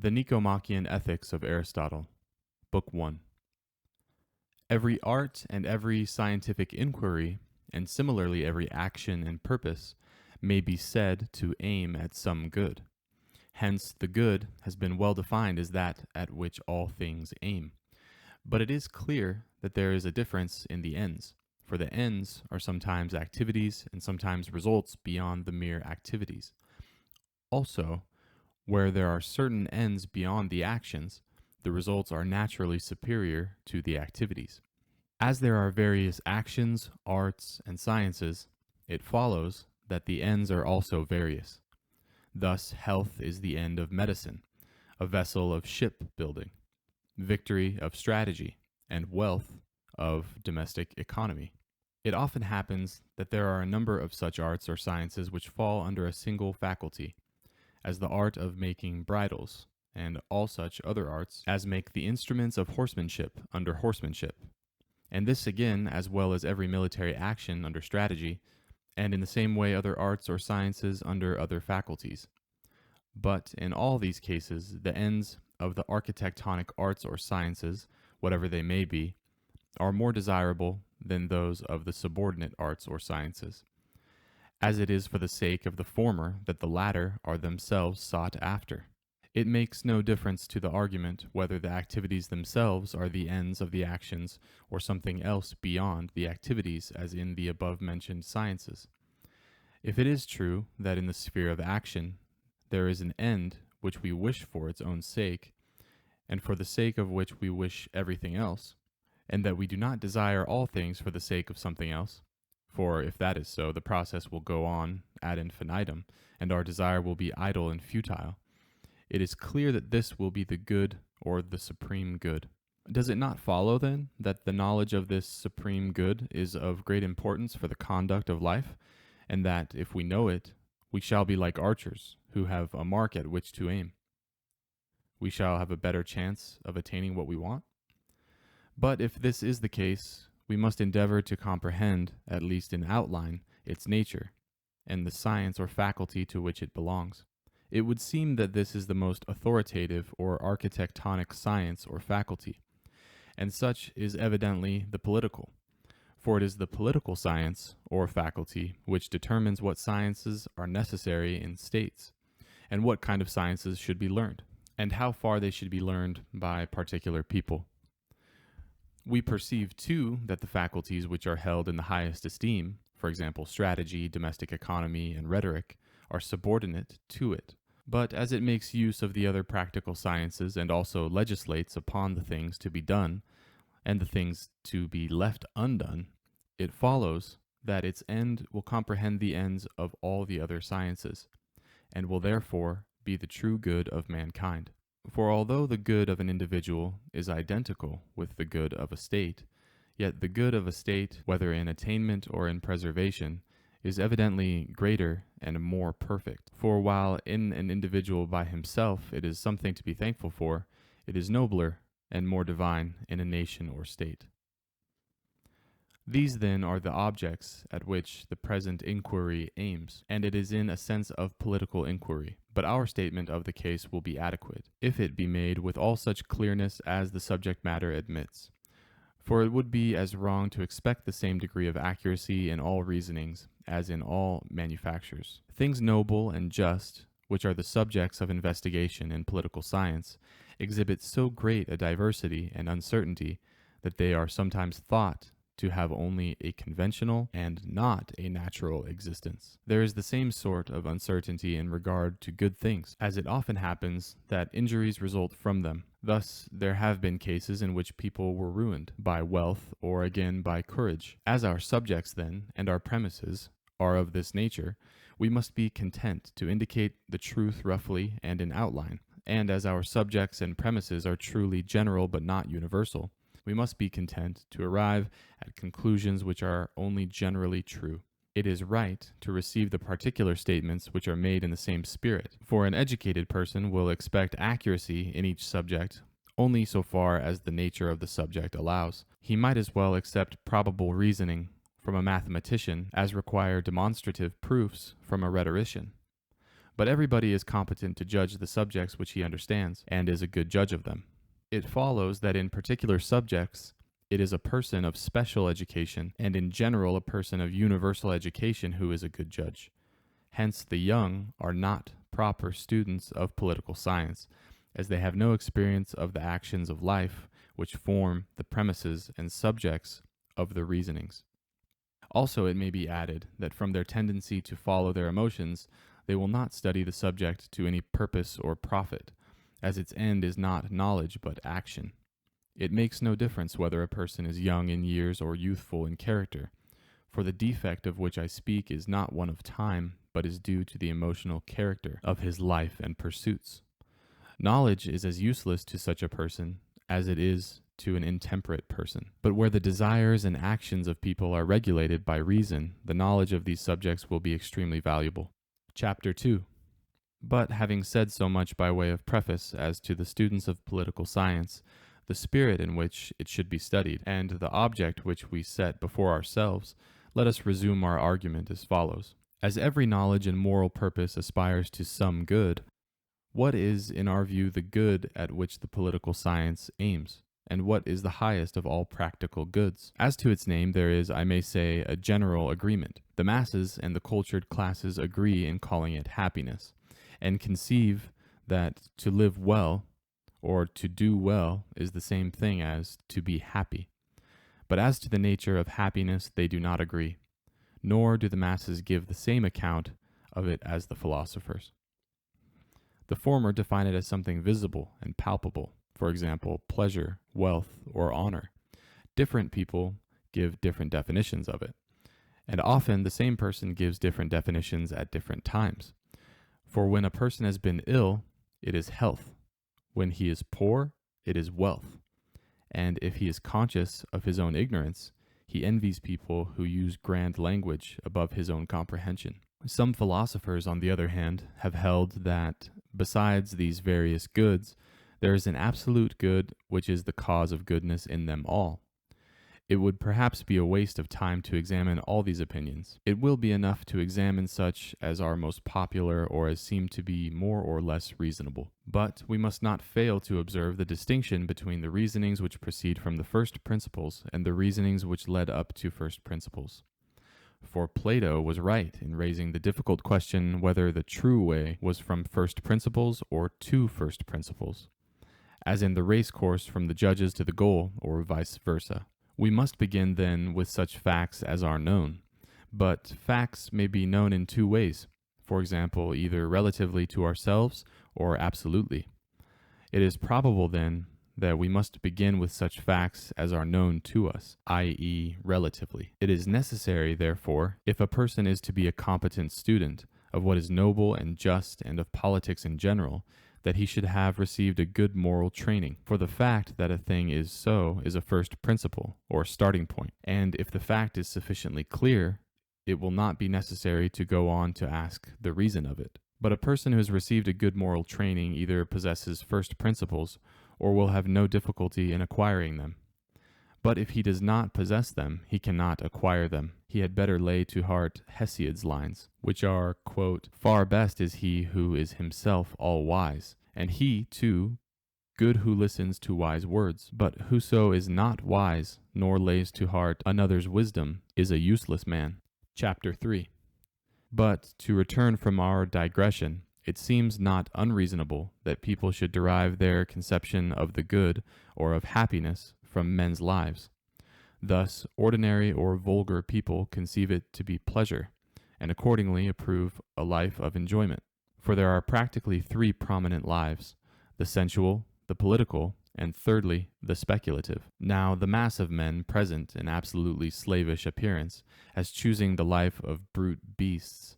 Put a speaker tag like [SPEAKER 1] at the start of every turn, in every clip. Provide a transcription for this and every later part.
[SPEAKER 1] The Nicomachean Ethics of Aristotle, Book 1. Every art and every scientific inquiry, and similarly every action and purpose, may be said to aim at some good. Hence, the good has been well defined as that at which all things aim. But it is clear that there is a difference in the ends, for the ends are sometimes activities and sometimes results beyond the mere activities. Also, where there are certain ends beyond the actions, the results are naturally superior to the activities. As there are various actions, arts, and sciences, it follows that the ends are also various. Thus, health is the end of medicine, a vessel of shipbuilding, victory of strategy, and wealth of domestic economy. It often happens that there are a number of such arts or sciences which fall under a single faculty, as the art of making bridles, and all such other arts as make the instruments of horsemanship under horsemanship. And this again, as well as every military action under strategy, and in the same way other arts or sciences under other faculties. But in all these cases, the ends of the architectonic arts or sciences, whatever they may be, are more desirable than those of the subordinate arts or sciences, as it is for the sake of the former that the latter are themselves sought after. It makes no difference to the argument whether the activities themselves are the ends of the actions or something else beyond the activities as in the above-mentioned sciences. If it is true that in the sphere of action there is an end which we wish for its own sake, and for the sake of which we wish everything else, and that we do not desire all things for the sake of something else, for if that is so, the process will go on ad infinitum, and our desire will be idle and futile. It is clear that this will be the good or the supreme good. Does it not follow, then, that the knowledge of this supreme good is of great importance for the conduct of life, and that, if we know it, we shall be like archers, who have a mark at which to aim? We shall have a better chance of attaining what we want? But if this is the case, we must endeavor to comprehend, at least in outline, its nature, and the science or faculty to which it belongs. It would seem that this is the most authoritative or architectonic science or faculty, and such is evidently the political, for it is the political science or faculty which determines what sciences are necessary in states, and what kind of sciences should be learned, and how far they should be learned by particular people. We perceive, too, that the faculties which are held in the highest esteem, for example, strategy, domestic economy, and rhetoric, are subordinate to it. But as it makes use of the other practical sciences and also legislates upon the things to be done and the things to be left undone, it follows that its end will comprehend the ends of all the other sciences, and will therefore be the true good of mankind. For although the good of an individual is identical with the good of a state, yet the good of a state, whether in attainment or in preservation, is evidently greater and more perfect. For while in an individual by himself it is something to be thankful for, it is nobler and more divine in a nation or state. These then are the objects at which the present inquiry aims, and it is in a sense of political inquiry. But our statement of the case will be adequate, if it be made with all such clearness as the subject matter admits. For it would be as wrong to expect the same degree of accuracy in all reasonings as in all manufactures. Things noble and just, which are the subjects of investigation in political science, exhibit so great a diversity and uncertainty that they are sometimes thought to have only a conventional and not a natural existence. There is the same sort of uncertainty in regard to good things, as it often happens that injuries result from them. Thus, there have been cases in which people were ruined by wealth or again by courage. As our subjects, then, and our premises are of this nature, we must be content to indicate the truth roughly and in outline. And as our subjects and premises are truly general but not universal, we must be content to arrive at conclusions which are only generally true. It is right to receive the particular statements which are made in the same spirit, for an educated person will expect accuracy in each subject only so far as the nature of the subject allows. He might as well accept probable reasoning from a mathematician as require demonstrative proofs from a rhetorician. but everybody is competent to judge the subjects which he understands, and is a good judge of them. It follows that in particular subjects, it is a person of special education, and in general a person of universal education who is a good judge. Hence the young are not proper students of political science, as they have no experience of the actions of life which form the premises and subjects of the reasonings. Also, it may be added that from their tendency to follow their emotions, they will not study the subject to any purpose or profit, as its end is not knowledge but action. It makes no difference whether a person is young in years or youthful in character, for the defect of which I speak is not one of time, but is due to the emotional character of his life and pursuits. Knowledge is as useless to such a person as it is to an intemperate person. But where the desires and actions of people are regulated by reason, the knowledge of these subjects will be extremely valuable. Chapter 2. But having said so much by way of preface as to the students of political science, the spirit in which it should be studied, and the object which we set before ourselves, let us resume our argument as follows. As every knowledge and moral purpose aspires to some good, what is, in our view, the good at which the political science aims, and what is the highest of all practical goods? As to its name, there is, I may say, a general agreement. The masses and the cultured classes agree in calling it happiness, and conceive that to live well, or to do well, is the same thing as to be happy. But as to the nature of happiness, they do not agree, nor do the masses give the same account of it as the philosophers. The former define it as something visible and palpable, for example, pleasure, wealth, or honor. Different people give different definitions of it, and often the same person gives different definitions at different times. For when a person has been ill, it is health. When he is poor, it is wealth. And if he is conscious of his own ignorance, he envies people who use grand language above his own comprehension. Some philosophers, on the other hand, have held that, besides these various goods, there is an absolute good which is the cause of goodness in them all. It would perhaps be a waste of time to examine all these opinions. It will be enough to examine such as are most popular or as seem to be more or less reasonable. But we must not fail to observe the distinction between the reasonings which proceed from the first principles and the reasonings which led up to first principles. For Plato was right in raising the difficult question whether the true way was from first principles or to first principles, as in the race course from the judges to the goal, or vice versa. We must begin then with such facts as are known, but facts may be known in two ways, for example, either relatively to ourselves or absolutely. It is probable then that we must begin with such facts as are known to us, i.e., relatively. It is necessary, therefore, if a person is to be a competent student of what is noble and just and of politics in general, that he should have received a good moral training. For the fact that a thing is so is a first principle, or starting point, and if the fact is sufficiently clear, it will not be necessary to go on to ask the reason of it. But a person who has received a good moral training either possesses first principles, or will have no difficulty in acquiring them. But if he does not possess them, he cannot acquire them. He had better lay to heart Hesiod's lines, which are, quote, "Far best is he who is himself all wise, and he, too, good who listens to wise words. But whoso is not wise, nor lays to heart another's wisdom, is a useless man." Chapter 3. But to return from our digression, it seems not unreasonable that people should derive their conception of the good or of happiness from men's lives. Thus, ordinary or vulgar people conceive it to be pleasure, and accordingly approve a life of enjoyment. For there are practically three prominent lives: the sensual, the political, and thirdly, the speculative. Now, the mass of men present an absolutely slavish appearance as choosing the life of brute beasts,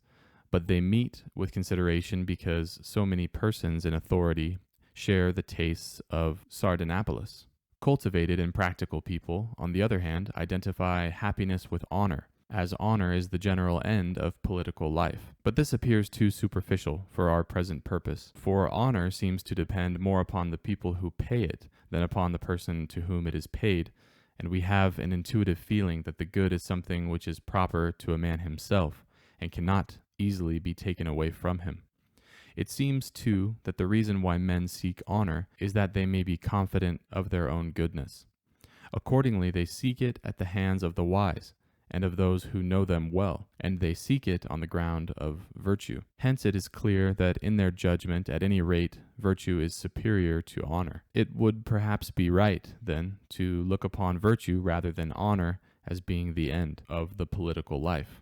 [SPEAKER 1] but they meet with consideration because so many persons in authority share the tastes of Sardanapalus. Cultivated and practical people, on the other hand, identify happiness with honor, as honor is the general end of political life. But this appears too superficial for our present purpose, for honor seems to depend more upon the people who pay it than upon the person to whom it is paid, and we have an intuitive feeling that the good is something which is proper to a man himself, and cannot easily be taken away from him. It seems, too, that the reason why men seek honor is that they may be confident of their own goodness. Accordingly, they seek it at the hands of the wise, and of those who know them well, and they seek it on the ground of virtue. Hence it is clear that in their judgment, at any rate, virtue is superior to honor. It would perhaps be right, then, to look upon virtue rather than honor as being the end of the political life.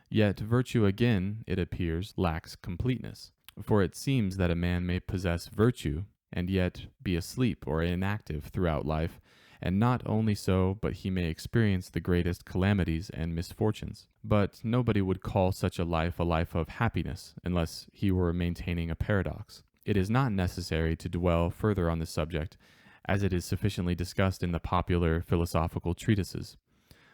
[SPEAKER 1] Yet virtue again, it appears, lacks completeness, for it seems that a man may possess virtue and yet be asleep or inactive throughout life, and not only so, but he may experience the greatest calamities and misfortunes. But nobody would call such a life of happiness, unless he were maintaining a paradox. It is not necessary to dwell further on this subject, as it is sufficiently discussed in the popular philosophical treatises.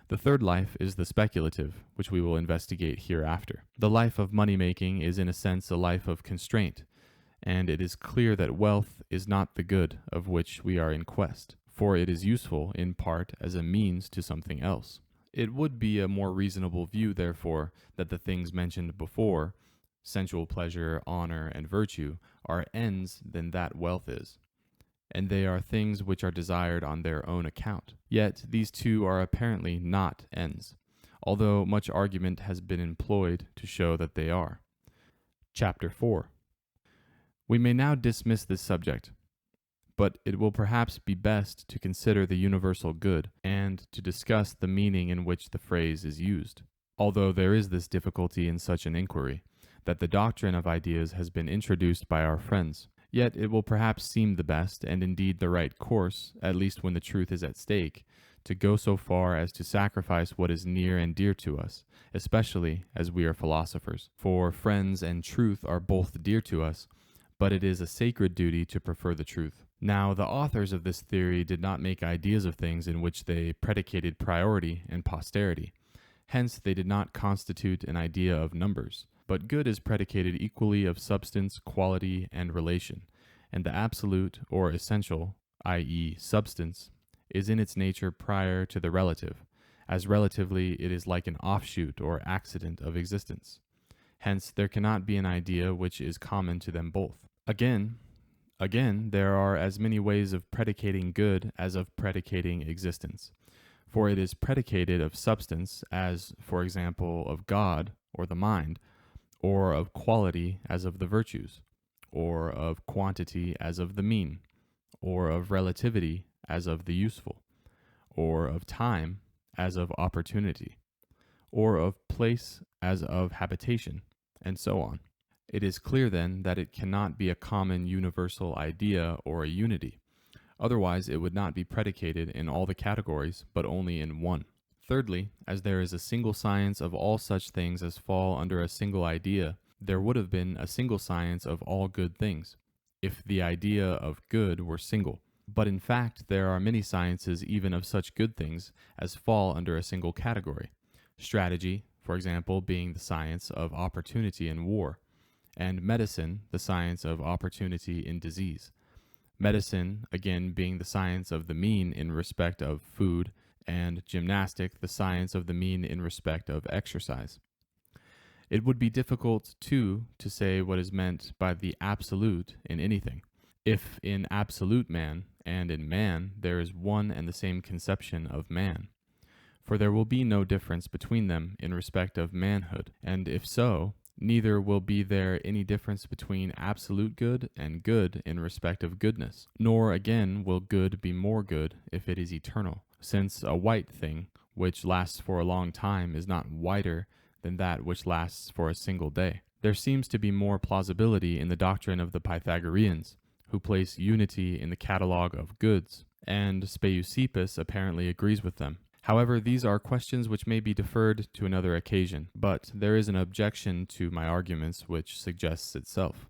[SPEAKER 1] The third life is the speculative, which we will investigate hereafter. The life of money-making is in a sense a life of constraint, and it is clear that wealth is not the good of which we are in quest, for it is useful in part as a means to something else. It would be a more reasonable view, therefore, that the things mentioned before, sensual pleasure, honor, and virtue, are ends than that wealth is, and they are things which are desired on their own account. Yet these two are apparently not ends, although much argument has been employed to show that they are. Chapter 4. We may now dismiss this subject, but it will perhaps be best to consider the universal good and to discuss the meaning in which the phrase is used. Although there is this difficulty in such an inquiry, that the doctrine of ideas has been introduced by our friends, yet it will perhaps seem the best, and indeed the right course, at least when the truth is at stake, to go so far as to sacrifice what is near and dear to us, especially as we are philosophers. For friends and truth are both dear to us, but it is a sacred duty to prefer the truth. Now, the authors of this theory did not make ideas of things in which they predicated priority and posterity. Hence, they did not constitute an idea of numbers. But good is predicated equally of substance, quality, and relation, and the absolute or essential, i.e., substance, is in its nature prior to the relative, as relatively it is like an offshoot or accident of existence. Hence, there cannot be an idea which is common to them both. Again, there are as many ways of predicating good as of predicating existence. For it is predicated of substance, as, for example, of God or the mind, or of quality as of the virtues, or of quantity as of the mean, or of relativity as of the useful, or of time as of opportunity, or of place as of habitation, and so on. It is clear then that it cannot be a common universal idea or a unity. Otherwise it would not be predicated in all the categories, but only in one. Thirdly, as there is a single science of all such things as fall under a single idea, there would have been a single science of all good things, if the idea of good were single. But in fact there are many sciences even of such good things as fall under a single category. Strategy, for example, being the science of opportunity in war, and medicine the science of opportunity in disease. Medicine, again, being the science of the mean in respect of food, and gymnastic the science of the mean in respect of exercise. It would be difficult, too, to say what is meant by the absolute in anything, if in absolute man and in man there is one and the same conception of man. For there will be no difference between them in respect of manhood, and if so, neither will be there any difference between absolute good and good in respect of goodness, nor again will good be more good if it is eternal, since a white thing which lasts for a long time is not whiter than that which lasts for a single day. There seems to be more plausibility in the doctrine of the Pythagoreans, who place unity in the catalogue of goods, and Speusippus apparently agrees with them. However, these are questions which may be deferred to another occasion, but there is an objection to my arguments which suggests itself.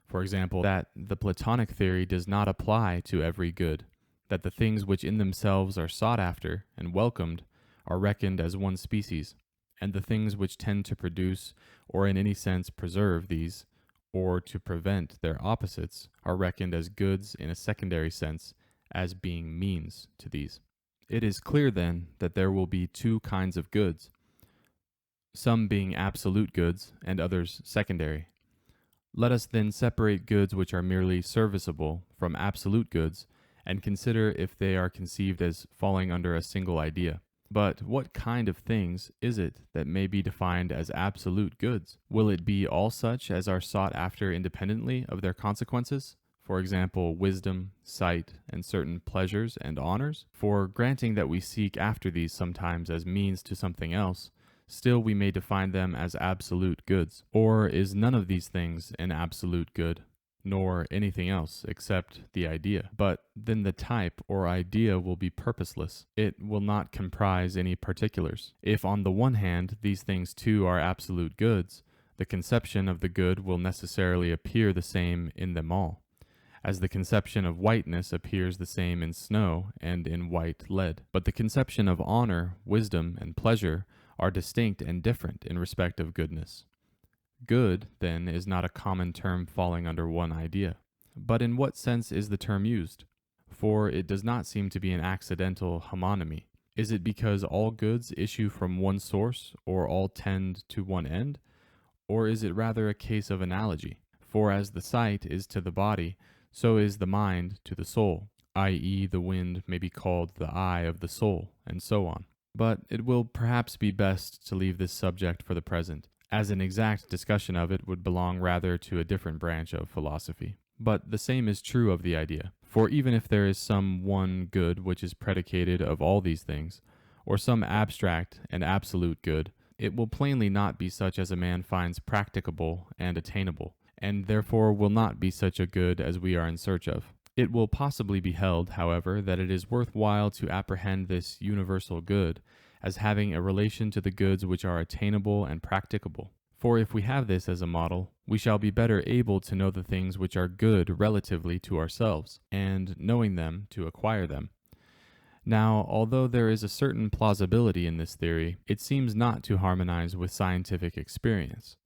[SPEAKER 1] For example, that the Platonic theory does not apply to every good, that the things which in themselves are sought after and welcomed are reckoned as one species, and the things which tend to produce or in any sense preserve these, or to prevent their opposites, are reckoned as goods in a secondary sense, as being means to these. It is clear then that there will be two kinds of goods, some being absolute goods and others secondary. Let us then separate goods which are merely serviceable from absolute goods, and consider if they are conceived as falling under a single idea. But what kind of things is it that may be defined as absolute goods? Will it be all such as are sought after independently of their consequences? For example, wisdom, sight, and certain pleasures and honors? For granting that we seek after these sometimes as means to something else, still we may define them as absolute goods. Or is none of these things an absolute good, nor anything else except the idea? But then the type or idea will be purposeless. It will not comprise any particulars. If on the one hand these things too are absolute goods, the conception of the good will necessarily appear the same in them all, as the conception of whiteness appears the same in snow and in white lead. But the conception of honor, wisdom, and pleasure are distinct and different in respect of goodness. Good, then, is not a common term falling under one idea. But in what sense is the term used? For it does not seem to be an accidental homonymy. Is it because all goods issue from one source, or all tend to one end? Or is it rather a case of analogy? For as the sight is to the body, so is the mind to the soul, i.e., the wind may be called the eye of the soul, and so on. But it will perhaps be best to leave this subject for the present, as an exact discussion of it would belong rather to a different branch of philosophy. But the same is true of the idea. For even if there is some one good which is predicated of all these things, or some abstract and absolute good, it will plainly not be such as a man finds practicable and attainable, and therefore will not be such a good as we are in search of. It will possibly be held, however, that it is worth while to apprehend this universal good as having a relation to the goods which are attainable and practicable. For if we have this as a model, we shall be better able to know the things which are good relatively to ourselves, and, knowing them, to acquire them. Now, although there is a certain plausibility in this theory, it seems not to harmonize with scientific experience.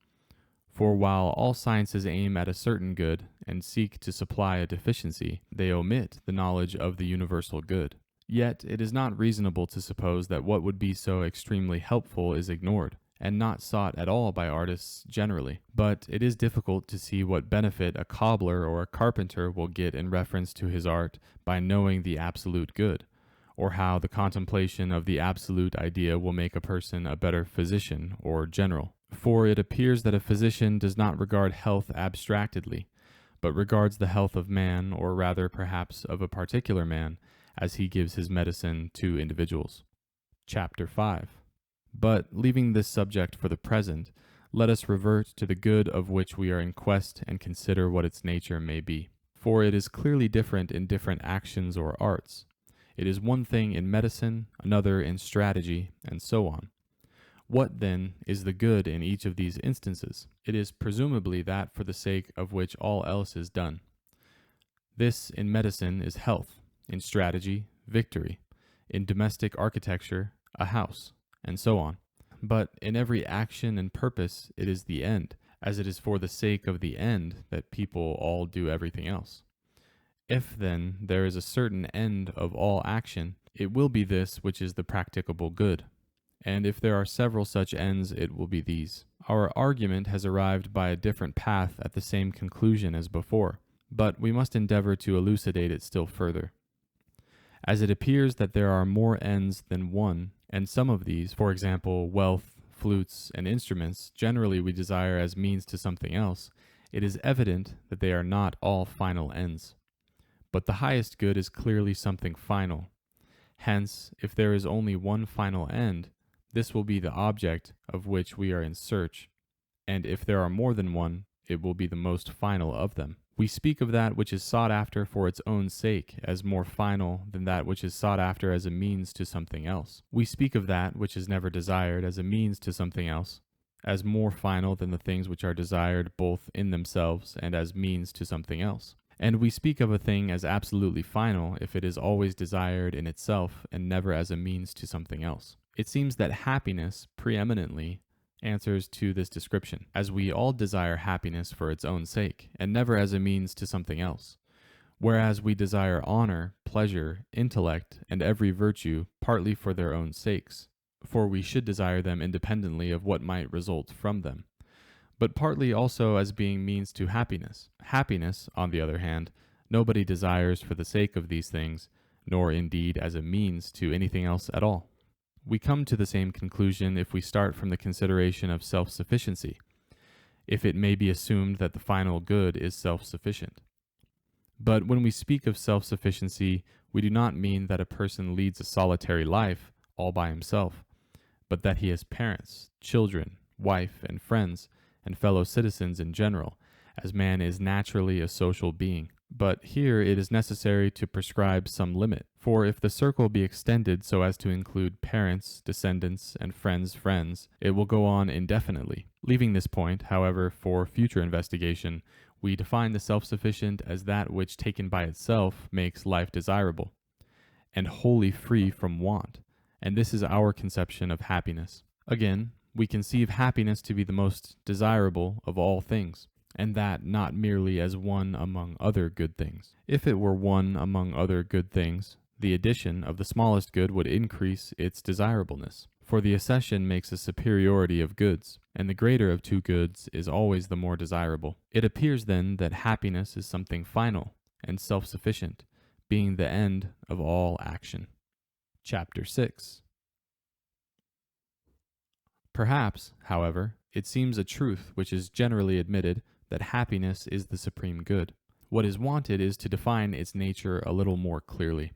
[SPEAKER 1] For while all sciences aim at a certain good and seek to supply a deficiency, they omit the knowledge of the universal good. Yet it is not reasonable to suppose that what would be so extremely helpful is ignored, and not sought at all by artists generally. But it is difficult to see what benefit a cobbler or a carpenter will get in reference to his art by knowing the absolute good, or how the contemplation of the absolute idea will make a person a better physician or general. For it appears that a physician does not regard health abstractedly, but regards the health of man, or rather perhaps of a particular man, as he gives his medicine to individuals. Chapter 5. But, leaving this subject for the present, let us revert to the good of which we are in quest and consider what its nature may be. For it is clearly different in different actions or arts. It is one thing in medicine, another in strategy, and so on. What, then, is the good in each of these instances? It is presumably that for the sake of which all else is done. This, in medicine, is health; in strategy, victory; in domestic architecture, a house, and so on. But in every action and purpose it is the end, as it is for the sake of the end that people all do everything else. If, then, there is a certain end of all action, it will be this which is the practicable good. And if there are several such ends, it will be these. Our argument has arrived by a different path at the same conclusion as before, but we must endeavor to elucidate it still further. As it appears that there are more ends than one, and some of these, for example, wealth, flutes, and instruments, generally we desire as means to something else, it is evident that they are not all final ends. But the highest good is clearly something final. Hence, if there is only one final end, this will be the object of which we are in search, and if there are more than one, it will be the most final of them. We speak of that which is sought after for its own sake as more final than that which is sought after as a means to something else. We speak of that which is never desired as a means to something else, as more final than the things which are desired both in themselves and as means to something else. And we speak of a thing as absolutely final if it is always desired in itself and never as a means to something else. It seems that happiness preeminently answers to this description, as we all desire happiness for its own sake, and never as a means to something else, whereas we desire honor, pleasure, intellect, and every virtue partly for their own sakes, for we should desire them independently of what might result from them. but partly also as being means to happiness. Happiness, on the other hand, nobody desires for the sake of these things, nor indeed as a means to anything else at all. We come to the same conclusion if we start from the consideration of self-sufficiency, if it may be assumed that the final good is self-sufficient. But when we speak of self-sufficiency, we do not mean that a person leads a solitary life all by himself, but that he has parents, children, wife, and friends, and fellow citizens in general, as man is naturally a social being. But here it is necessary to prescribe some limit, for if the circle be extended so as to include parents, descendants, and friends, it will go on indefinitely. Leaving this point, however, for future investigation, we define the self-sufficient as that which taken by itself makes life desirable, and wholly free from want, and this is our conception of happiness. Again, we conceive happiness to be the most desirable of all things, and that not merely as one among other good things. If it were one among other good things, the addition of the smallest good would increase its desirableness, for the accession makes a superiority of goods, and the greater of two goods is always the more desirable. It appears then that happiness is something final and self-sufficient, being the end of all action. Chapter 6. Perhaps, however, it seems a truth which is generally admitted that happiness is the supreme good. What is wanted is to define its nature a little more clearly.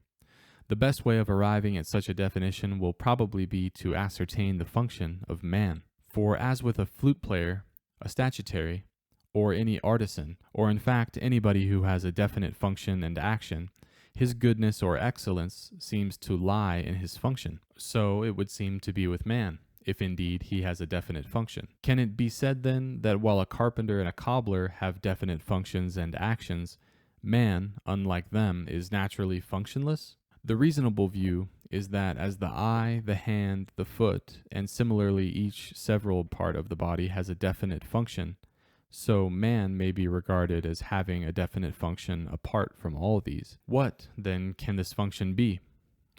[SPEAKER 1] The best way of arriving at such a definition will probably be to ascertain the function of man. For as with a flute player, a statuary, or any artisan, or in fact anybody who has a definite function and action, his goodness or excellence seems to lie in his function. So it would seem to be with man, if indeed he has a definite function. Can it be said then that while a carpenter and a cobbler have definite functions and actions, man, unlike them, is naturally functionless? The reasonable view is that as the eye, the hand, the foot, and similarly each several part of the body has a definite function, so man may be regarded as having a definite function apart from all these. What, then, can this function be?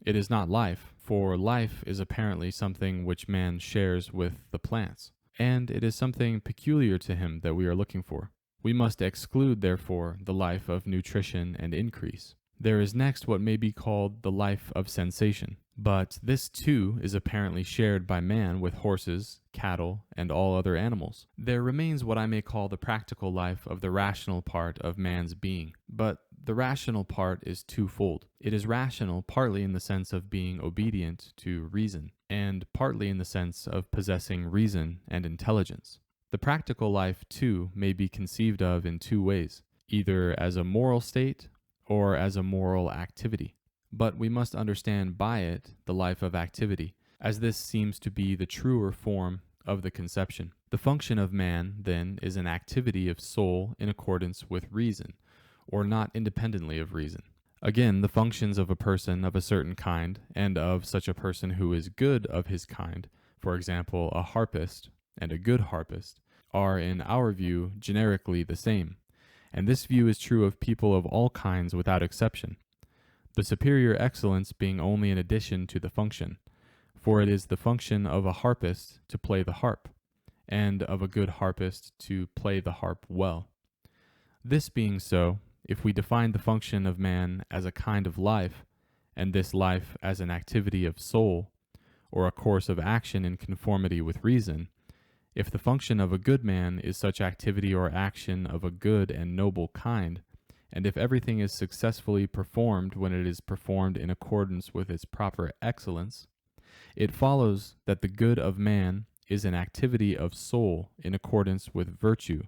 [SPEAKER 1] It is not life, for life is apparently something which man shares with the plants, and it is something peculiar to him that we are looking for. We must exclude, therefore, the life of nutrition and increase. There is next what may be called the life of sensation, but this too is apparently shared by man with horses, cattle, and all other animals. There remains what I may call the practical life of the rational part of man's being, but the rational part is twofold. It is rational partly in the sense of being obedient to reason, and partly in the sense of possessing reason and intelligence. The practical life, too, may be conceived of in two ways, either as a moral state or as a moral activity. But we must understand by it the life of activity, as this seems to be the truer form of the conception. The function of man, then, is an activity of soul in accordance with reason, or not independently of reason. Again, the functions of a person of a certain kind, and of such a person who is good of his kind, for example, a harpist and a good harpist, are in our view generically the same, and this view is true of people of all kinds without exception, the superior excellence being only an addition to the function, for it is the function of a harpist to play the harp, and of a good harpist to play the harp well. This being so, if we define the function of man as a kind of life, and this life as an activity of soul, or a course of action in conformity with reason, if the function of a good man is such activity or action of a good and noble kind, and if everything is successfully performed when it is performed in accordance with its proper excellence, it follows that the good of man is an activity of soul in accordance with virtue,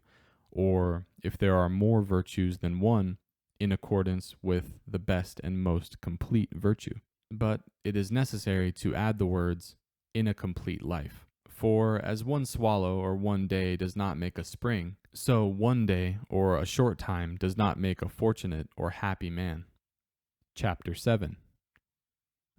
[SPEAKER 1] or, if there are more virtues than one, in accordance with the best and most complete virtue. But it is necessary to add the words, in a complete life. For as one swallow or one day does not make a spring, so one day or a short time does not make a fortunate or happy man. Chapter 7.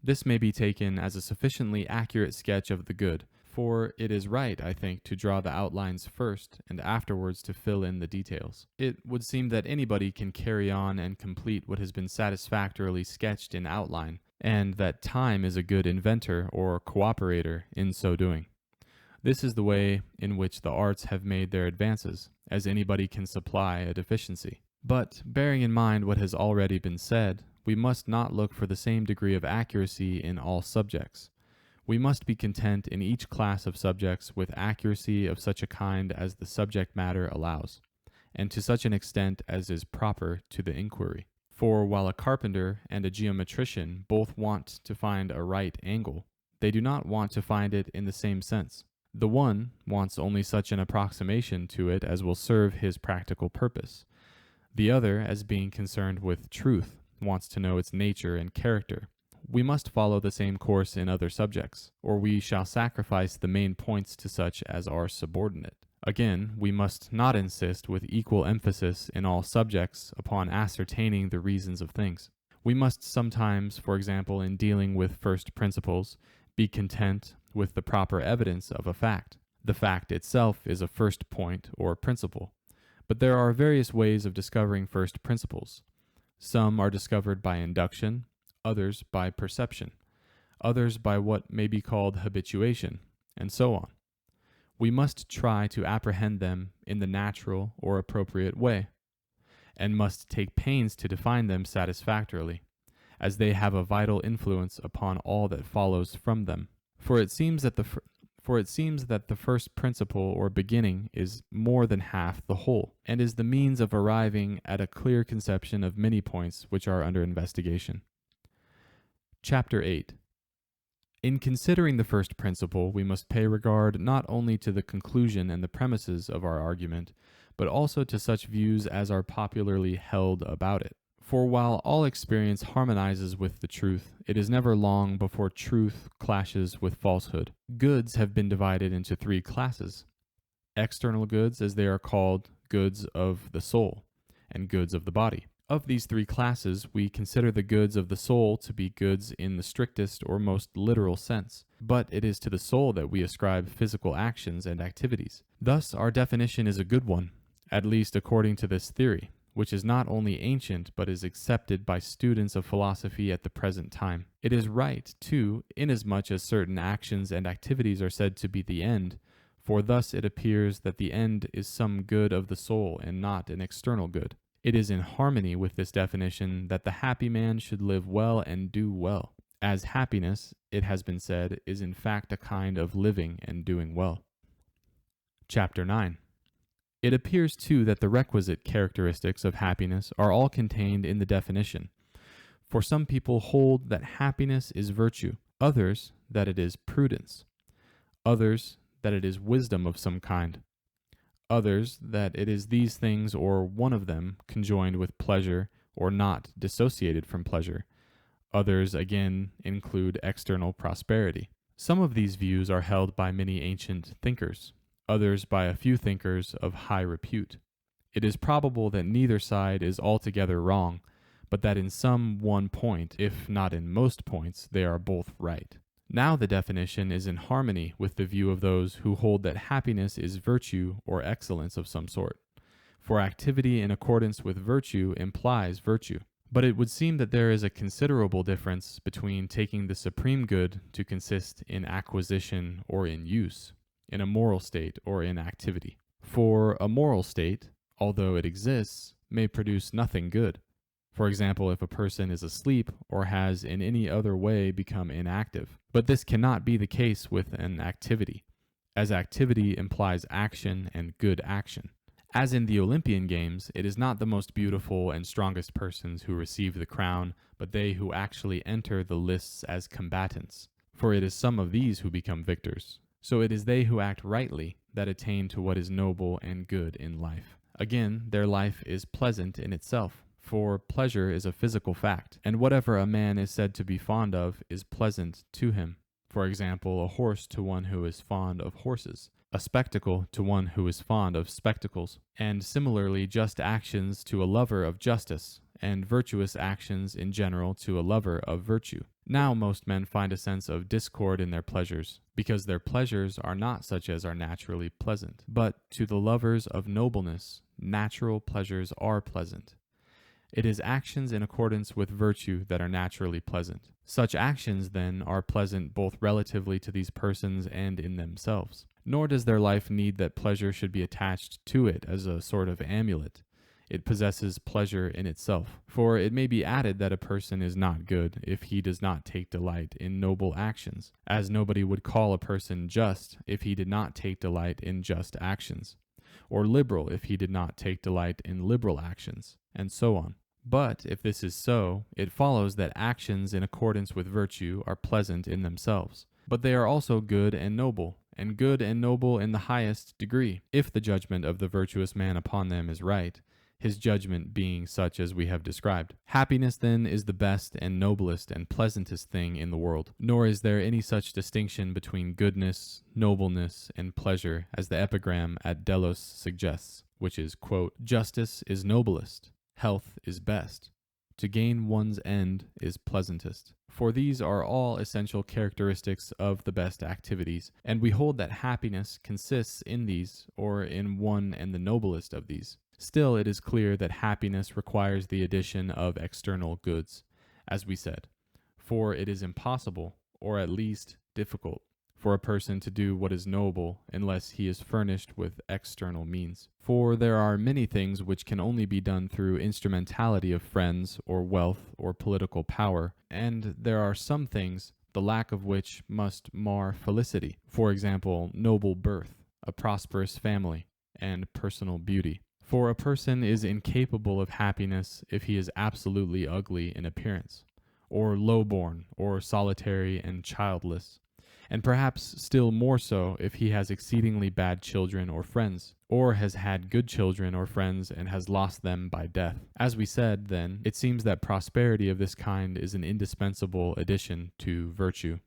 [SPEAKER 1] This may be taken as a sufficiently accurate sketch of the good, for it is right, I think, to draw the outlines first and afterwards to fill in the details. It would seem that anybody can carry on and complete what has been satisfactorily sketched in outline, and that time is a good inventor or cooperator in so doing. This is the way in which the arts have made their advances, as anybody can supply a deficiency. But, bearing in mind what has already been said, we must not look for the same degree of accuracy in all subjects. We must be content in each class of subjects with accuracy of such a kind as the subject matter allows, and to such an extent as is proper to the inquiry. For while a carpenter and a geometrician both want to find a right angle, they do not want to find it in the same sense. The one wants only such an approximation to it as will serve his practical purpose. The other, as being concerned with truth, wants to know its nature and character. We must follow the same course in other subjects, or we shall sacrifice the main points to such as are subordinate. Again, we must not insist with equal emphasis in all subjects upon ascertaining the reasons of things. We must sometimes, for example, in dealing with first principles, be content with the proper evidence of a fact. The fact itself is a first point or principle. But there are various ways of discovering first principles. Some are discovered by induction, others by perception, others by what may be called habituation, and so on. We must try to apprehend them in the natural or appropriate way, and must take pains to define them satisfactorily, as they have a vital influence upon all that follows from them. For it seems that the first principle or beginning is more than half the whole, and is the means of arriving at a clear conception of many points which are under investigation. Chapter 8. In considering the first principle, we must pay regard not only to the conclusion and the premises of our argument, but also to such views as are popularly held about it. For while all experience harmonizes with the truth, it is never long before truth clashes with falsehood. Goods have been divided into three classes: external goods, as they are called, goods of the soul, and goods of the body. Of these three classes, we consider the goods of the soul to be goods in the strictest or most literal sense, but it is to the soul that we ascribe physical actions and activities. Thus, our definition is a good one, at least according to this theory, which is not only ancient but is accepted by students of philosophy at the present time. It is right, too, inasmuch as certain actions and activities are said to be the end, for thus it appears that the end is some good of the soul and not an external good. It is in harmony with this definition that the happy man should live well and do well, as happiness, it has been said, is in fact a kind of living and doing well. Chapter 9. It appears too that the requisite characteristics of happiness are all contained in the definition. For some people hold that happiness is virtue, others that it is prudence, others that it is wisdom of some kind, others that it is these things or one of them conjoined with pleasure or not dissociated from pleasure. Others again include external prosperity. Some of these views are held by many ancient thinkers, others by a few thinkers of high repute. It is probable that neither side is altogether wrong, but that in some one point, if not in most points, they are both right. Now the definition is in harmony with the view of those who hold that happiness is virtue or excellence of some sort, for activity in accordance with virtue implies virtue. But it would seem that there is a considerable difference between taking the supreme good to consist in acquisition or in use, in a moral state or in activity. For a moral state, although it exists, may produce nothing good. For example, if a person is asleep or has in any other way become inactive. But this cannot be the case with an activity, as activity implies action and good action. As in the Olympian Games, it is not the most beautiful and strongest persons who receive the crown, but they who actually enter the lists as combatants, for it is some of these who become victors. So it is they who act rightly that attain to what is noble and good in life. Again, their life is pleasant in itself, for pleasure is a physical fact, and whatever a man is said to be fond of is pleasant to him. For example, a horse to one who is fond of horses, a spectacle to one who is fond of spectacles, and similarly just actions to a lover of justice, and virtuous actions in general to a lover of virtue. Now most men find a sense of discord in their pleasures, because their pleasures are not such as are naturally pleasant. But to the lovers of nobleness, natural pleasures are pleasant. It is actions in accordance with virtue that are naturally pleasant. Such actions, then, are pleasant both relatively to these persons and in themselves. Nor does their life need that pleasure should be attached to it as a sort of amulet. It possesses pleasure in itself. For it may be added that a person is not good if he does not take delight in noble actions, as nobody would call a person just if he did not take delight in just actions, or liberal if he did not take delight in liberal actions, and so on. But if this is so, it follows that actions in accordance with virtue are pleasant in themselves, but they are also good and noble in the highest degree, if the judgment of the virtuous man upon them is right, his judgment being such as we have described. Happiness, then, is the best and noblest and pleasantest thing in the world, nor is there any such distinction between goodness, nobleness, and pleasure as the epigram at Delos suggests, which is, quote, "Justice is noblest, health is best, to gain one's end is pleasantest." For these are all essential characteristics of the best activities, and we hold that happiness consists in these, or in one and the noblest of these. Still, it is clear that happiness requires the addition of external goods, as we said, for it is impossible, or at least difficult, for a person to do what is noble unless he is furnished with external means. For there are many things which can only be done through instrumentality of friends, or wealth, or political power, and there are some things the lack of which must mar felicity, for example, noble birth, a prosperous family, and personal beauty. For a person is incapable of happiness if he is absolutely ugly in appearance, or low-born, or solitary and childless, and perhaps still more so if he has exceedingly bad children or friends, or has had good children or friends and has lost them by death. As we said, then, it seems that prosperity of this kind is an indispensable addition to virtue.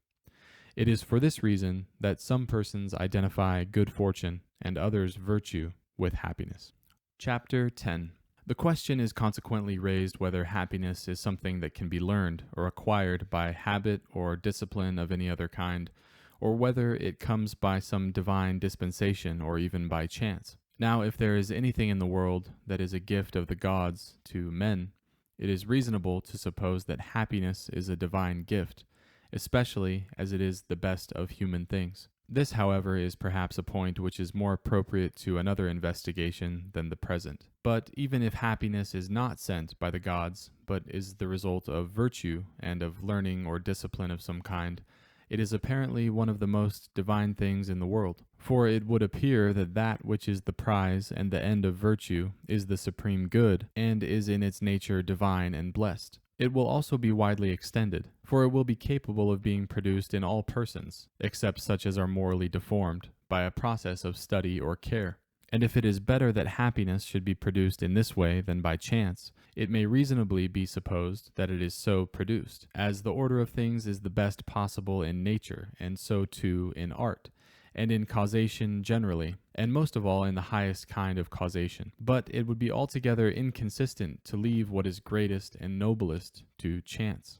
[SPEAKER 1] It is for this reason that some persons identify good fortune and others virtue with happiness. Chapter 10. The question is consequently raised whether happiness is something that can be learned or acquired by habit or discipline of any other kind, or whether it comes by some divine dispensation or even by chance. Now, if there is anything in the world that is a gift of the gods to men, it is reasonable to suppose that happiness is a divine gift, especially as it is the best of human things. This, however, is perhaps a point which is more appropriate to another investigation than the present. But even if happiness is not sent by the gods, but is the result of virtue and of learning or discipline of some kind, it is apparently one of the most divine things in the world. For it would appear that that which is the prize and the end of virtue is the supreme good, and is in its nature divine and blessed. It will also be widely extended, for it will be capable of being produced in all persons, except such as are morally deformed, by a process of study or care. And if it is better that happiness should be produced in this way than by chance, it may reasonably be supposed that it is so produced, as the order of things is the best possible in nature, and so too in art, and in causation generally, and most of all in the highest kind of causation. But it would be altogether inconsistent to leave what is greatest and noblest to chance.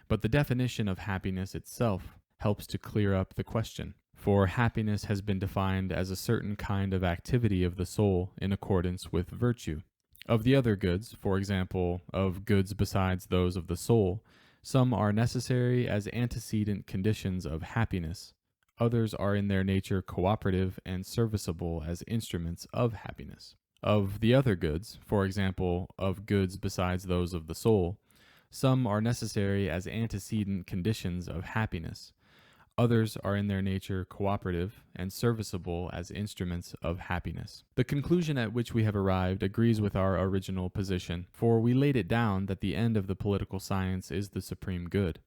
[SPEAKER 1] But the definition of happiness itself helps to clear up the question. For happiness has been defined as a certain kind of activity of the soul in accordance with virtue. Of the other goods, for example, of goods besides those of the soul, some are necessary as antecedent conditions of happiness. Others are in their nature cooperative and serviceable as instruments of happiness. Of the other goods, for example, of goods besides those of the soul, some are necessary as antecedent conditions of happiness. Others are in their nature cooperative and serviceable as instruments of happiness. The conclusion at which we have arrived agrees with our original position, for we laid it down that the end of the political science is the supreme good.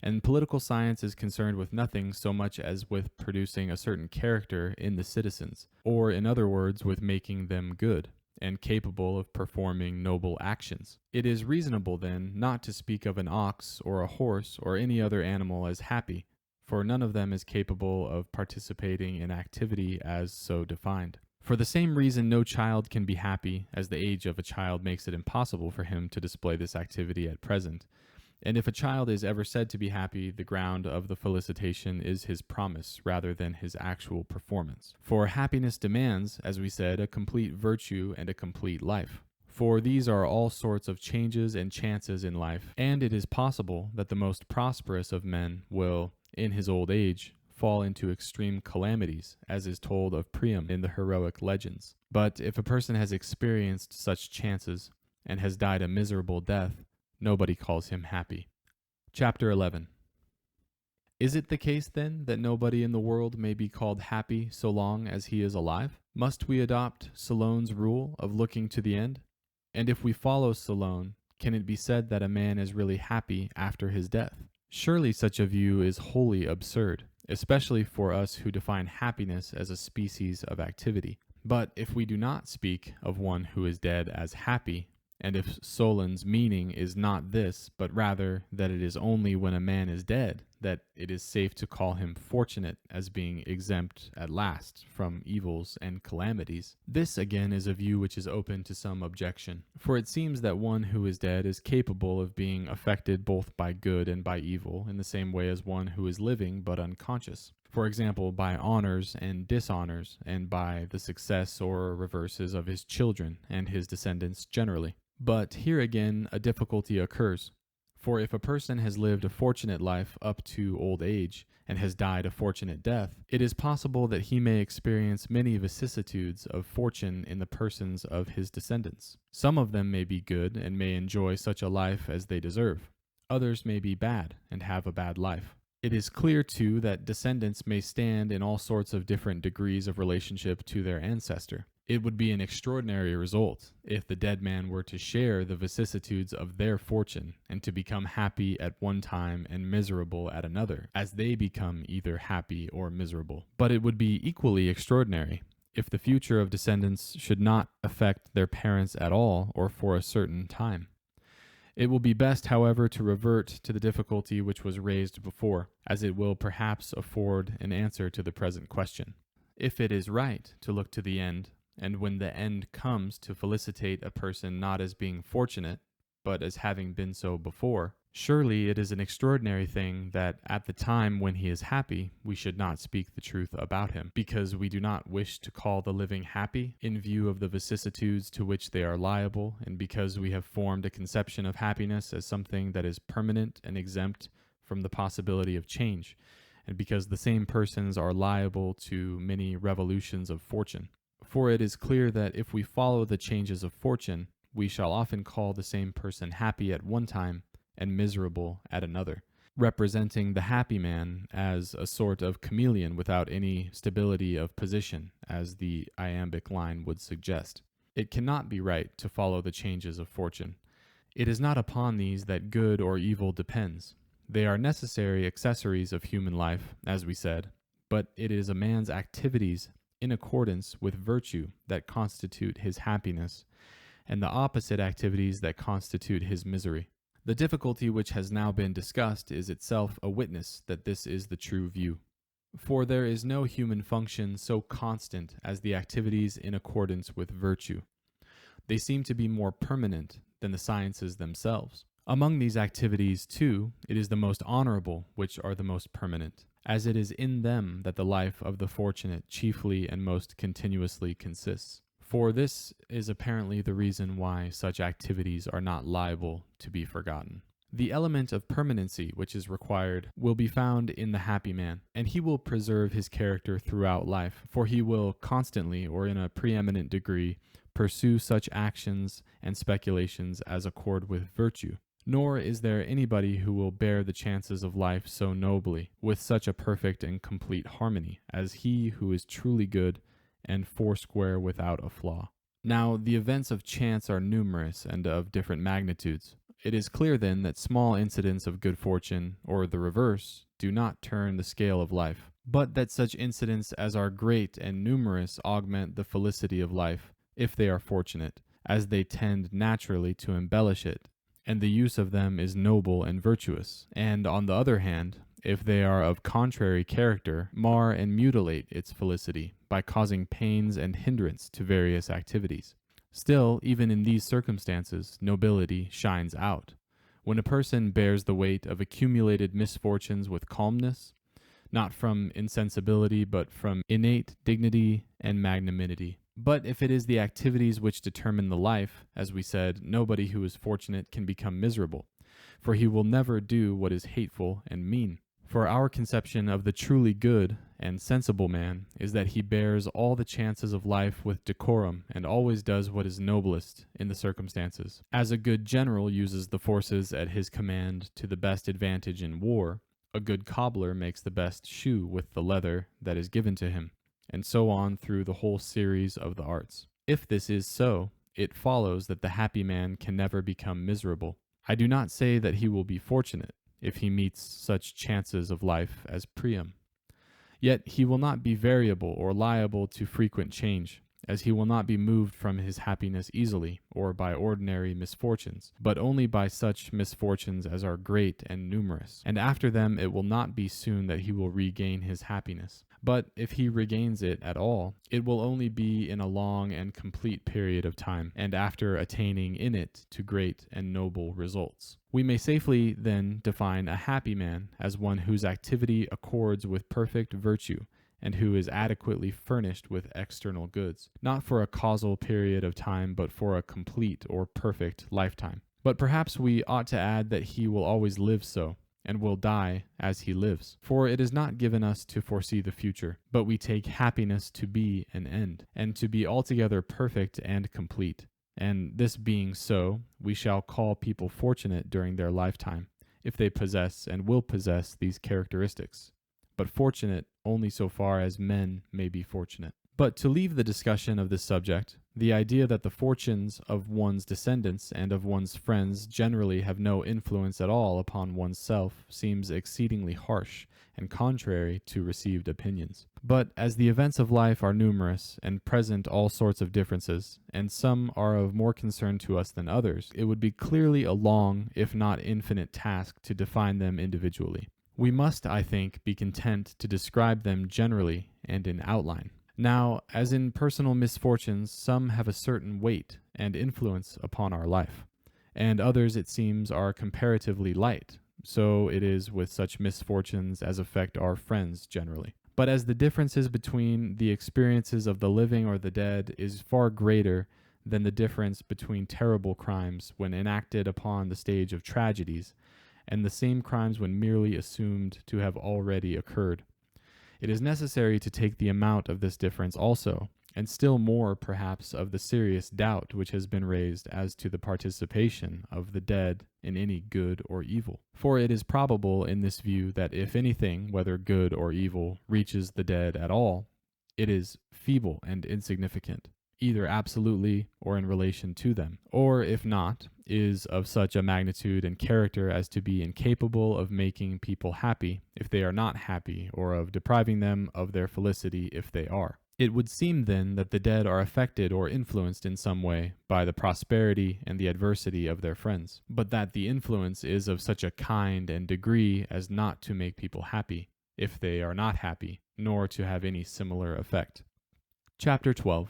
[SPEAKER 1] And political science is concerned with nothing so much as with producing a certain character in the citizens, or in other words, with making them good, and capable of performing noble actions. It is reasonable, then, not to speak of an ox or a horse or any other animal as happy, for none of them is capable of participating in activity as so defined. For the same reason, no child can be happy, as the age of a child makes it impossible for him to display this activity at present. And if a child is ever said to be happy, the ground of the felicitation is his promise rather than his actual performance. For happiness demands, as we said, a complete virtue and a complete life. For these are all sorts of changes and chances in life, and it is possible that the most prosperous of men will, in his old age, fall into extreme calamities, as is told of Priam in the heroic legends. But if a person has experienced such chances and has died a miserable death, nobody calls him happy. Chapter 11. Is it the case, then, that nobody in the world may be called happy so long as he is alive? Must we adopt Solon's rule of looking to the end? And if we follow Solon, can it be said that a man is really happy after his death? Surely such a view is wholly absurd, especially for us who define happiness as a species of activity. But if we do not speak of one who is dead as happy, and if Solon's meaning is not this, but rather that it is only when a man is dead that it is safe to call him fortunate as being exempt at last from evils and calamities, this again is a view which is open to some objection. For it seems that one who is dead is capable of being affected both by good and by evil in the same way as one who is living but unconscious. For example, by honors and dishonors, and by the success or reverses of his children and his descendants generally. But here again a difficulty occurs. For if a person has lived a fortunate life up to old age and has died a fortunate death, it is possible that he may experience many vicissitudes of fortune in the persons of his descendants. Some of them may be good and may enjoy such a life as they deserve. Others may be bad and have a bad life. It is clear, too, that descendants may stand in all sorts of different degrees of relationship to their ancestor. It would be an extraordinary result if the dead man were to share the vicissitudes of their fortune and to become happy at one time and miserable at another, as they become either happy or miserable. But it would be equally extraordinary if the future of descendants should not affect their parents at all or for a certain time. It will be best, however, to revert to the difficulty which was raised before, as it will perhaps afford an answer to the present question. If it is right to look to the end, and when the end comes to felicitate a person not as being fortunate, but as having been so before, surely it is an extraordinary thing that at the time when he is happy, we should not speak the truth about him, because we do not wish to call the living happy in view of the vicissitudes to which they are liable, and because we have formed a conception of happiness as something that is permanent and exempt from the possibility of change, and because the same persons are liable to many revolutions of fortune. For it is clear that if we follow the changes of fortune, we shall often call the same person happy at one time and miserable at another, representing the happy man as a sort of chameleon without any stability of position, as the iambic line would suggest. It cannot be right to follow the changes of fortune. It is not upon these that good or evil depends. They are necessary accessories of human life, as we said, but it is a man's activities in accordance with virtue that constitute his happiness, and the opposite activities that constitute his misery. The difficulty which has now been discussed is itself a witness that this is the true view. For there is no human function so constant as the activities in accordance with virtue. They seem to be more permanent than the sciences themselves. Among these activities, too, it is the most honorable which are the most permanent, as it is in them that the life of the fortunate chiefly and most continuously consists. For this is apparently the reason why such activities are not liable to be forgotten. The element of permanency which is required will be found in the happy man, and he will preserve his character throughout life, for he will constantly, or in a preeminent degree, pursue such actions and speculations as accord with virtue. Nor is there anybody who will bear the chances of life so nobly, with such a perfect and complete harmony, as he who is truly good and foursquare without a flaw. Now, the events of chance are numerous and of different magnitudes. It is clear then that small incidents of good fortune, or the reverse, do not turn the scale of life, but that such incidents as are great and numerous augment the felicity of life, if they are fortunate, as they tend naturally to embellish it, and the use of them is noble and virtuous, and on the other hand, if they are of contrary character, mar and mutilate its felicity by causing pains and hindrance to various activities. Still, even in these circumstances, nobility shines out. When a person bears the weight of accumulated misfortunes with calmness, not from insensibility, but from innate dignity and magnanimity. But if it is the activities which determine the life, as we said, nobody who is fortunate can become miserable, for he will never do what is hateful and mean. For our conception of the truly good and sensible man is that he bears all the chances of life with decorum and always does what is noblest in the circumstances. As a good general uses the forces at his command to the best advantage in war, a good cobbler makes the best shoe with the leather that is given to him, and so on through the whole series of the arts. If this is so, it follows that the happy man can never become miserable. I do not say that he will be fortunate if he meets such chances of life as Priam. Yet he will not be variable or liable to frequent change, as he will not be moved from his happiness easily, or by ordinary misfortunes, but only by such misfortunes as are great and numerous, and after them it will not be soon that he will regain his happiness. But if he regains it at all, it will only be in a long and complete period of time, and after attaining in it to great and noble results. We may safely then define a happy man as one whose activity accords with perfect virtue, and who is adequately furnished with external goods, not for a causal period of time, but for a complete or perfect lifetime. But perhaps we ought to add that he will always live so, and will die as he lives. For it is not given us to foresee the future, but we take happiness to be an end, and to be altogether perfect and complete. And this being so, we shall call people fortunate during their lifetime, if they possess and will possess these characteristics, but fortunate only so far as men may be fortunate. But to leave the discussion of this subject, the idea that the fortunes of one's descendants and of one's friends generally have no influence at all upon one's self seems exceedingly harsh and contrary to received opinions. But as the events of life are numerous and present all sorts of differences, and some are of more concern to us than others, it would be clearly a long, if not infinite task to define them individually. We must, I think, be content to describe them generally and in outline. Now, as in personal misfortunes, some have a certain weight and influence upon our life, and others, it seems, are comparatively light. So it is with such misfortunes as affect our friends generally. But as the differences between the experiences of the living or the dead is far greater than the difference between terrible crimes when enacted upon the stage of tragedies, and the same crimes when merely assumed to have already occurred, it is necessary to take the amount of this difference also, and still more perhaps of the serious doubt which has been raised as to the participation of the dead in any good or evil. For it is probable in this view that if anything, whether good or evil, reaches the dead at all, it is feeble and insignificant, either absolutely or in relation to them, or if not, is of such a magnitude and character as to be incapable of making people happy if they are not happy, or of depriving them of their felicity if they are. It would seem then that the dead are affected or influenced in some way by the prosperity and the adversity of their friends, but that the influence is of such a kind and degree as not to make people happy if they are not happy, nor to have any similar effect. Chapter 12.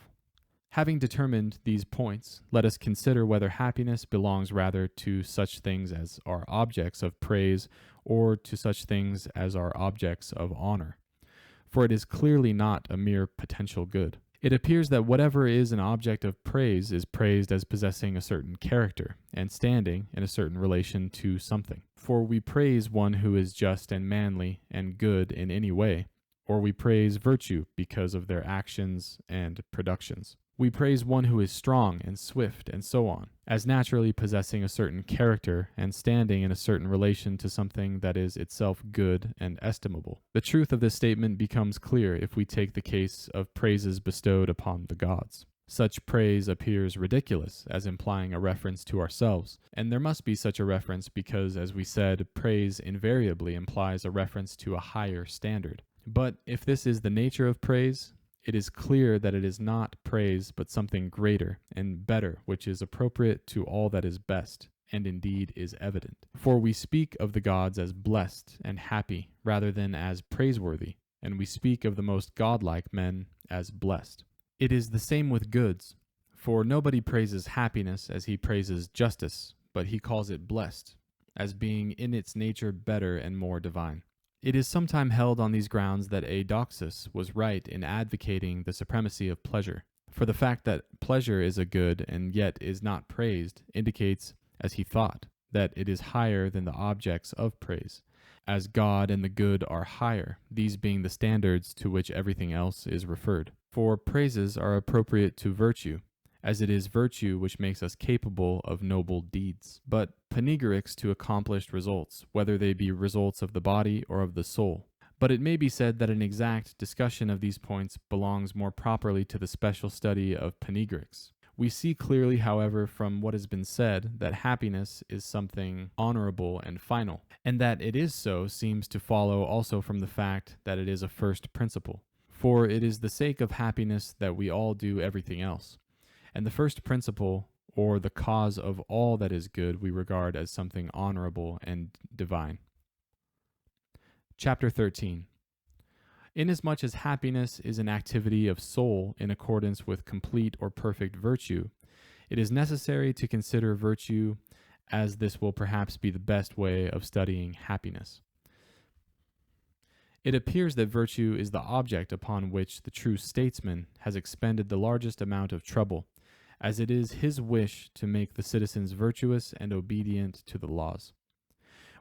[SPEAKER 1] Having determined these points, let us consider whether happiness belongs rather to such things as are objects of praise or to such things as are objects of honor. For it is clearly not a mere potential good. It appears that whatever is an object of praise is praised as possessing a certain character and standing in a certain relation to something. For we praise one who is just and manly and good in any way, or we praise virtue because of their actions and productions. We praise one who is strong and swift and so on, as naturally possessing a certain character and standing in a certain relation to something that is itself good and estimable. The truth of this statement becomes clear if we take the case of praises bestowed upon the gods. Such praise appears ridiculous as implying a reference to ourselves, and there must be such a reference because, as we said, praise invariably implies a reference to a higher standard. But if this is the nature of praise, it is clear that it is not praise but something greater and better which is appropriate to all that is best, and indeed is evident. For we speak of the gods as blessed and happy rather than as praiseworthy, and we speak of the most godlike men as blessed. It is the same with goods, for nobody praises happiness as he praises justice, but he calls it blessed, as being in its nature better and more divine. It is sometime held on these grounds that Eudoxus was right in advocating the supremacy of pleasure, for the fact that pleasure is a good and yet is not praised indicates, as he thought, that it is higher than the objects of praise, as God and the good are higher, these being the standards to which everything else is referred. For praises are appropriate to virtue, as it is virtue which makes us capable of noble deeds, but panegyrics to accomplished results, whether they be results of the body or of the soul. But it may be said that an exact discussion of these points belongs more properly to the special study of panegyrics. We see clearly, however, from what has been said, that happiness is something honorable and final, and that it is so seems to follow also from the fact that it is a first principle. For it is the sake of happiness that we all do everything else. And the first principle, or the cause of all that is good, we regard as something honorable and divine. Chapter 13. Inasmuch as happiness is an activity of soul in accordance with complete or perfect virtue, it is necessary to consider virtue, as this will perhaps be the best way of studying happiness. It appears that virtue is the object upon which the true statesman has expended the largest amount of trouble, as it is his wish to make the citizens virtuous and obedient to the laws.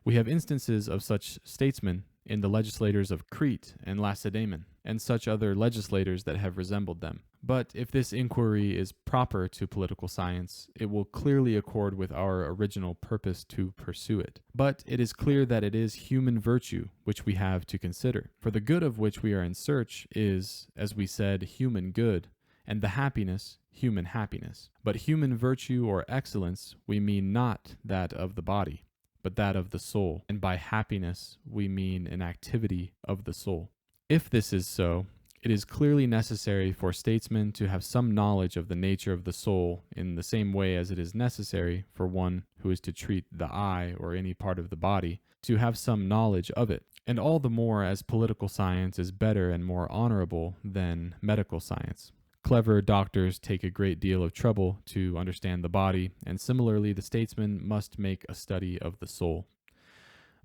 [SPEAKER 1] We have instances of such statesmen in the legislators of Crete and Lacedaemon, and such other legislators that have resembled them. But if this inquiry is proper to political science, it will clearly accord with our original purpose to pursue it. But it is clear that it is human virtue which we have to consider, for the good of which we are in search is, as we said, human good, and the happiness, human happiness. But human virtue or excellence we mean not that of the body, but that of the soul, and by happiness we mean an activity of the soul. If this is so, it is clearly necessary for statesmen to have some knowledge of the nature of the soul in the same way as it is necessary for one who is to treat the eye or any part of the body to have some knowledge of it, and all the more as political science is better and more honorable than medical science. Clever doctors take a great deal of trouble to understand the body, and similarly the statesman must make a study of the soul.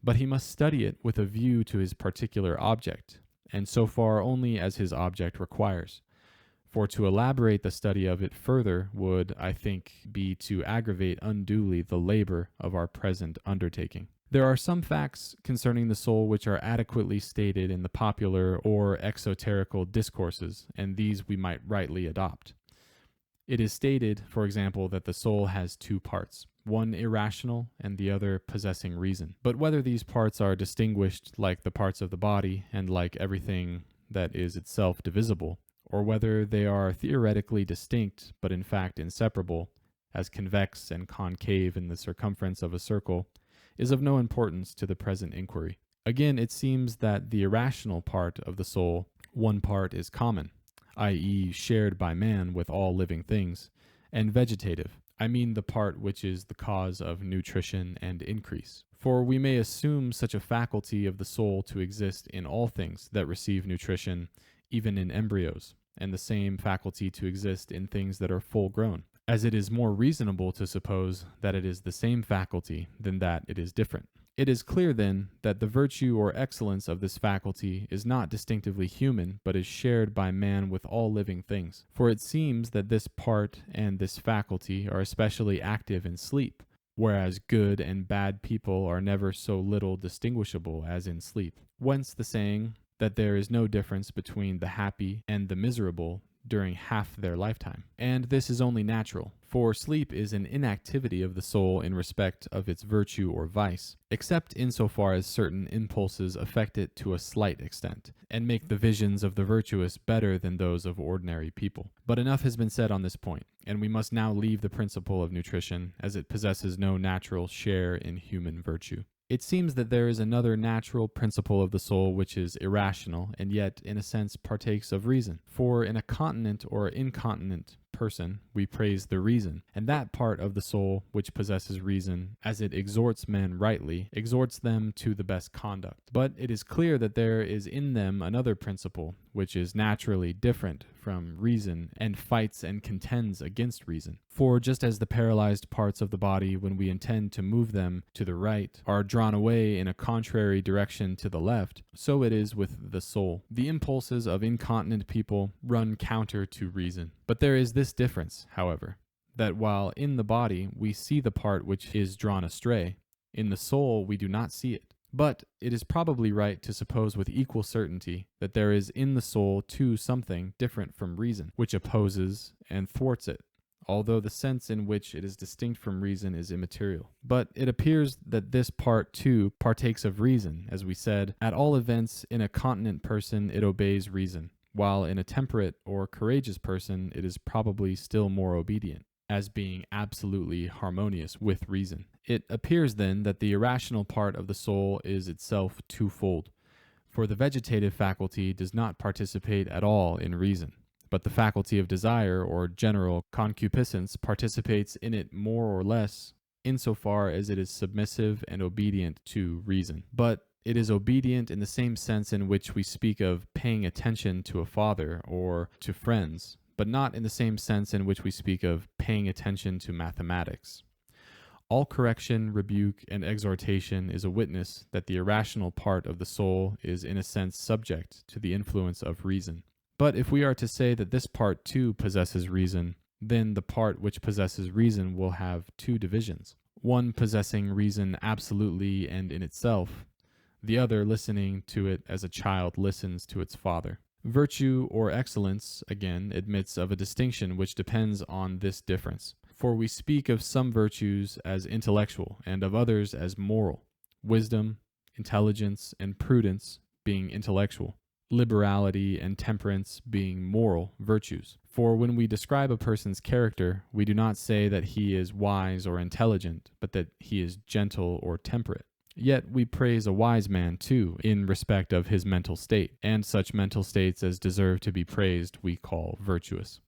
[SPEAKER 1] But he must study it with a view to his particular object, and so far only as his object requires. For to elaborate the study of it further would, I think, be to aggravate unduly the labor of our present undertaking. There are some facts concerning the soul which are adequately stated in the popular or exoterical discourses, and these we might rightly adopt. It is stated, for example, that the soul has two parts, one irrational and the other possessing reason. But whether these parts are distinguished like the parts of the body and like everything that is itself divisible, or whether they are theoretically distinct but in fact inseparable, as convex and concave in the circumference of a circle, is of no importance to the present inquiry. Again, it seems that the irrational part of the soul, one part is common, i.e. shared by man with all living things, and vegetative, I mean the part which is the cause of nutrition and increase. For we may assume such a faculty of the soul to exist in all things that receive nutrition, even in embryos, and the same faculty to exist in things that are full grown, as it is more reasonable to suppose that it is the same faculty than that it is different. It is clear, then, that the virtue or excellence of this faculty is not distinctively human, but is shared by man with all living things. For it seems that this part and this faculty are especially active in sleep, whereas good and bad people are never so little distinguishable as in sleep. Whence the saying that there is no difference between the happy and the miserable during half their lifetime. And this is only natural, for sleep is an inactivity of the soul in respect of its virtue or vice, except insofar as certain impulses affect it to a slight extent, and make the visions of the virtuous better than those of ordinary people. But enough has been said on this point, and we must now leave the principle of nutrition, as it possesses no natural share in human virtue. It seems that there is another natural principle of the soul which is irrational, and yet, in a sense, partakes of reason. For in a continent or incontinent person, we praise the reason, and that part of the soul which possesses reason, as it exhorts men rightly, exhorts them to the best conduct. But it is clear that there is in them another principle, which is naturally different from reason, and fights and contends against reason. For just as the paralyzed parts of the body, when we intend to move them to the right, are drawn away in a contrary direction to the left, so it is with the soul. The impulses of incontinent people run counter to reason. But there is this difference, however, that while in the body we see the part which is drawn astray, in the soul we do not see it. But it is probably right to suppose with equal certainty that there is in the soul too something different from reason, which opposes and thwarts it, although the sense in which it is distinct from reason is immaterial. But it appears that this part too partakes of reason, as we said. At all events, in a continent person it obeys reason, while in a temperate or courageous person it is probably still more obedient, as being absolutely harmonious with reason. It appears then that the irrational part of the soul is itself twofold, for the vegetative faculty does not participate at all in reason, but the faculty of desire or general concupiscence participates in it more or less insofar as it is submissive and obedient to reason. But it is obedient in the same sense in which we speak of paying attention to a father or to friends, but not in the same sense in which we speak of paying attention to mathematics. All correction, rebuke, and exhortation is a witness that the irrational part of the soul is in a sense subject to the influence of reason. But if we are to say that this part too possesses reason, then the part which possesses reason will have two divisions, one possessing reason absolutely and in itself, the other listening to it as a child listens to its father. Virtue or excellence, again, admits of a distinction which depends on this difference. For we speak of some virtues as intellectual and of others as moral, wisdom, intelligence, and prudence being intellectual, liberality and temperance being moral virtues. For when we describe a person's character, we do not say that he is wise or intelligent, but that he is gentle or temperate. Yet we praise a wise man too in respect of his mental state, and such mental states as deserve to be praised we call virtuous.